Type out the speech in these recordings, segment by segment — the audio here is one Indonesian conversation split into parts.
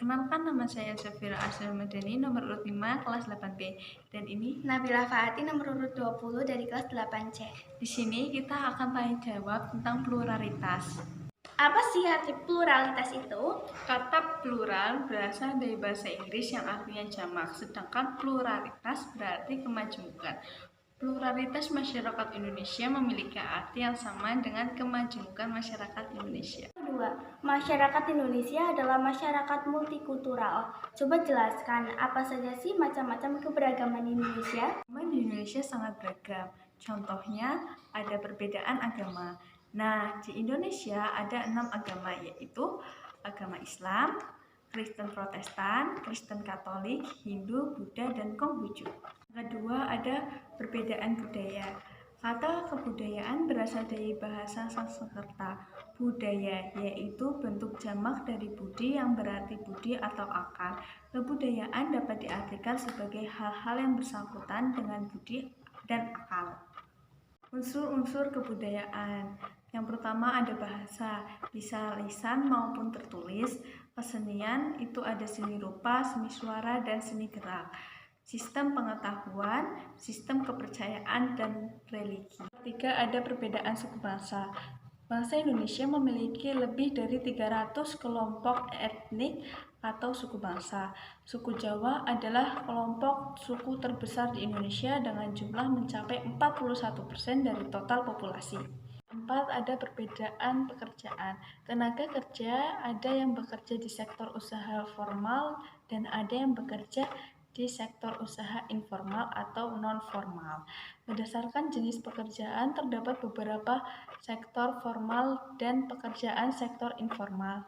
Perkenalkan, nama saya Safira Asrul Madani, nomor urut 5, kelas 8B. Dan ini Nabila Faati, nomor urut 20 dari kelas 8C. Di sini kita akan tanya jawab tentang pluralitas. Apa sih arti pluralitas itu? Kata plural berasal dari bahasa Inggris yang artinya jamak, sedangkan pluralitas berarti kemajemukan. Pluralitas masyarakat Indonesia memiliki arti yang sama dengan kemajemukan masyarakat Indonesia. Kedua, masyarakat Indonesia adalah masyarakat multikultural. Coba jelaskan apa saja sih macam-macam keberagaman Indonesia? Di Indonesia sangat beragam. Contohnya ada perbedaan agama. Nah, di Indonesia ada 6 agama, yaitu agama Islam, Kristen Protestan, Kristen Katolik, Hindu, Buddha, dan Konghucu. Kedua, ada perbedaan budaya. Kata kebudayaan berasal dari bahasa Sanskerta. Budaya yaitu bentuk jamak dari budi yang berarti budi atau akal. Kebudayaan dapat diartikan sebagai hal-hal yang bersangkutan dengan budi dan akal. Unsur-unsur kebudayaan. Yang pertama ada bahasa, bisa lisan maupun tertulis. Kesenian itu ada seni rupa, seni suara, dan seni gerak. Sistem pengetahuan, sistem kepercayaan, dan religi. Ketiga, ada perbedaan suku bangsa. Bangsa Indonesia memiliki lebih dari 300 kelompok etnik atau suku bangsa. Suku Jawa adalah kelompok suku terbesar di Indonesia dengan jumlah mencapai 41% dari total populasi. 4. Ada perbedaan pekerjaan. Tenaga kerja ada yang bekerja di sektor usaha formal dan ada yang bekerja di sektor usaha informal atau non-formal. Berdasarkan jenis pekerjaan, terdapat beberapa sektor formal dan pekerjaan sektor informal.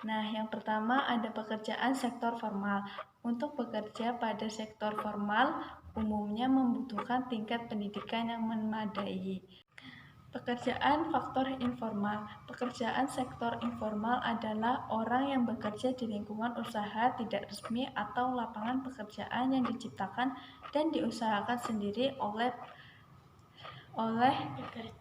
Nah, yang pertama ada pekerjaan sektor formal. Untuk bekerja pada sektor formal, umumnya membutuhkan tingkat pendidikan yang memadai. Pekerjaan faktor informal. Pekerjaan sektor informal adalah orang yang bekerja di lingkungan usaha tidak resmi atau lapangan pekerjaan yang diciptakan dan diusahakan sendiri oleh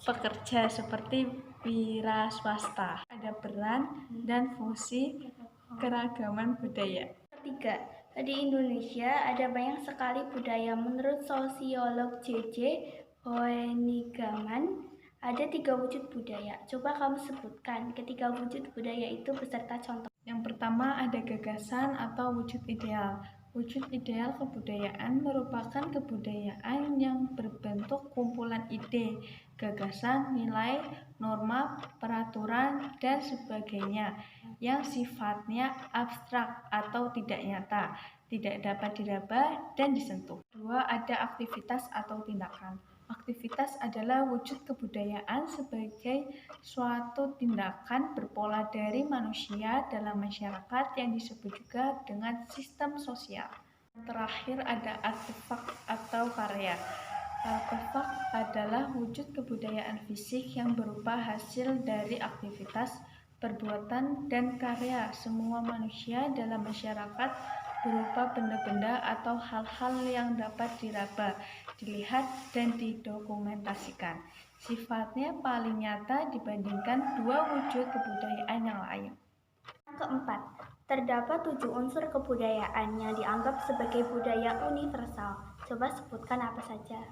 pekerja seperti wira swasta. Ada peran dan fungsi keragaman budaya. Ketiga, di Indonesia ada banyak sekali budaya. Menurut sosiolog J.J. Hoenigaman, ada 3 wujud budaya. Coba kamu sebutkan ketiga wujud budaya itu beserta contoh. Yang pertama ada gagasan atau wujud ideal. Wujud ideal kebudayaan merupakan kebudayaan yang berbentuk kumpulan ide, gagasan, nilai, norma, peraturan, dan sebagainya yang sifatnya abstrak atau tidak nyata, tidak dapat diraba dan disentuh. Kedua, ada aktivitas atau tindakan. Aktivitas adalah wujud kebudayaan sebagai suatu tindakan berpola dari manusia dalam masyarakat yang disebut juga dengan sistem sosial. Terakhir ada artefak atau karya. Artefak adalah wujud kebudayaan fisik yang berupa hasil dari aktivitas, perbuatan, dan karya semua manusia dalam masyarakat berupa benda-benda atau hal-hal yang dapat diraba, dilihat, dan didokumentasikan. Sifatnya paling nyata dibandingkan 2 wujud kebudayaan yang lain. Keempat, terdapat 7 unsur kebudayaan yang dianggap sebagai budaya universal. Coba sebutkan apa saja.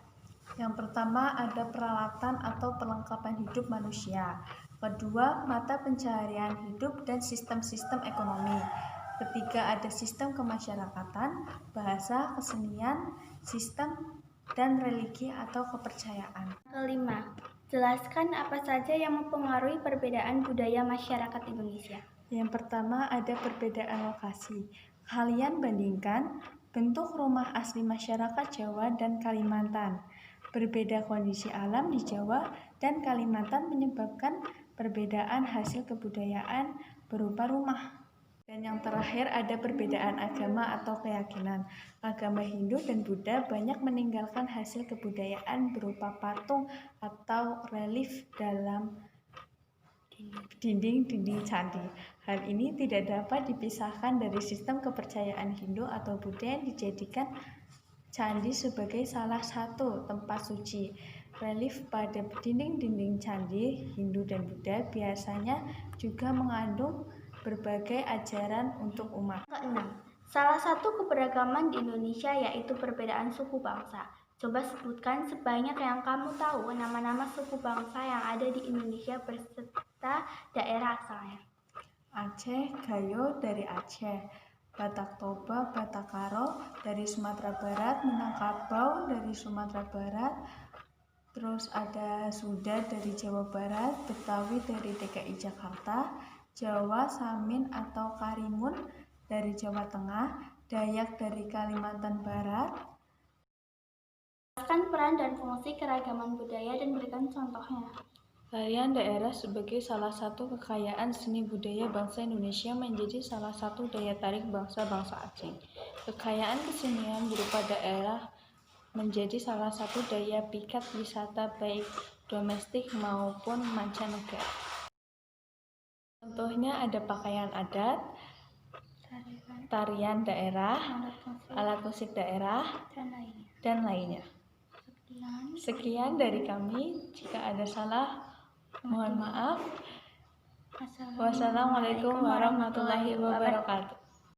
Yang pertama ada peralatan atau perlengkapan hidup manusia. Kedua, mata pencaharian hidup dan sistem-sistem ekonomi. Ketiga, ada sistem kemasyarakatan, bahasa, kesenian, sistem, dan religi atau kepercayaan. Kelima, jelaskan apa saja yang mempengaruhi perbedaan budaya masyarakat Indonesia. Yang pertama ada perbedaan lokasi. Kalian bandingkan bentuk rumah asli masyarakat Jawa dan Kalimantan. Berbeda kondisi alam di Jawa dan Kalimantan menyebabkan perbedaan hasil kebudayaan berupa rumah. Dan yang terakhir ada perbedaan agama atau keyakinan. Agama Hindu dan Buddha banyak meninggalkan hasil kebudayaan berupa patung atau relief dalam dinding-dinding candi. Hal ini tidak dapat dipisahkan dari sistem kepercayaan Hindu atau Buddha yang dijadikan candi sebagai salah satu tempat suci. Relief pada dinding-dinding candi Hindu dan Buddha biasanya juga mengandung berbagai ajaran untuk umat. Keenam, salah satu keberagaman di Indonesia yaitu perbedaan suku bangsa. Coba sebutkan sebanyak yang kamu tahu nama-nama suku bangsa yang ada di Indonesia beserta daerah asalnya. Aceh, Gayo dari Aceh, Batak Toba, Batak Karo dari Sumatera Barat, Minangkabau dari Sumatera Barat, terus ada Sunda dari Jawa Barat, Betawi dari DKI Jakarta, Jawa, Samin atau Karimun dari Jawa Tengah, Dayak dari Kalimantan Barat. Jelaskan peran dan fungsi keragaman budaya dan berikan contohnya. Tarian daerah sebagai salah satu kekayaan seni budaya bangsa Indonesia menjadi salah satu daya tarik bangsa-bangsa asing. Kekayaan kesenian berupa daerah menjadi salah satu daya pikat wisata baik domestik maupun mancanegara. Contohnya ada pakaian adat, tarian daerah, alat musik daerah, dan lainnya. Sekian dari kami. Jika ada salah, mohon maaf. Wassalamualaikum warahmatullahi wabarakatuh.